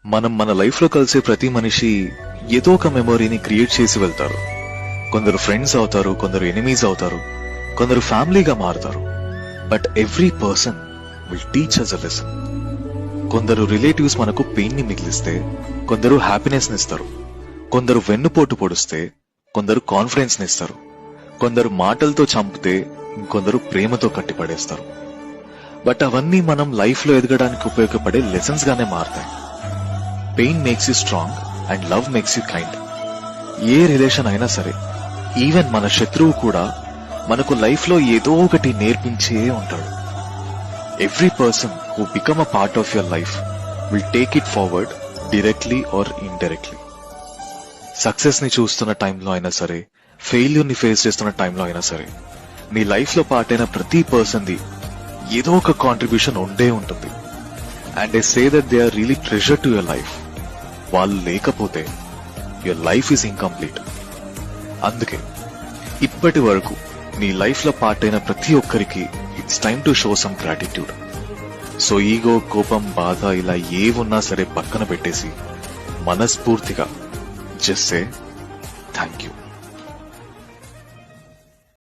మనం మన లైఫ్ లో కలిసే ప్రతి మనిషి ఏదో ఒక మెమొరీని క్రియేట్ చేసి వెళ్తారు. కొందరు ఫ్రెండ్స్ అవుతారు, కొందరు ఎనిమీస్ అవుతారు, కొందరు ఫ్యామిలీగా మారుతారు. But every person will teach us a lesson. కొందరు రిలేటివ్స్ మనకు పెయిన్ ని మిగిలిస్తే, కొందరు హ్యాపీనెస్ ని ఇస్తారు. కొందరు వెన్నుపోటు పొడిస్తే, కొందరు కాన్ఫిడెన్స్ ని ఇస్తారు. కొందరు మాటలతో చంపితే, ఇంకొందరు ప్రేమతో కట్టిపడేస్తారు. బట్ అవన్నీ మనం లైఫ్ లో ఎదగడానికి ఉపయోగపడే లెసన్స్ గానే మారతాయి. Pain makes you strong and love makes you kind. A relation అయినా సరే, ఈవెన్ మన శత్రువు కూడా మనకు లైఫ్ లో ఏదో ఒకటి నేర్పించే ఉంటాడు. Every person who become a part of your life will take it forward directly or indirectly. Success ని చూస్తున్న టైంలో అయినా సరే, ఫెయిల్యూర్ ని ఫేస్ చేస్తున్న టైంలో అయినా సరే, నీ లైఫ్ లో పార్ట్ అయిన ప్రతి పర్సన్ ది ఏదో ఒక కాంట్రిబ్యూషన్ ఉండే ఉంటుంది. And I say that they are really treasure to your life. వాళ్ళు లేకపోతే యువర్ లైఫ్ ఈజ్ ఇన్కంప్లీట్. అందుకే ఇప్పటి వరకు నీ లైఫ్ లో పార్ట్ అయిన ప్రతి ఒక్కరికి it's time to show some gratitude. So ego, కోపం, బాధ ఇలా ఏవున్నా సరే పక్కన పెట్టేసి మనస్ఫూర్తిగా జస్ట్ సే థ్యాంక్ యూ.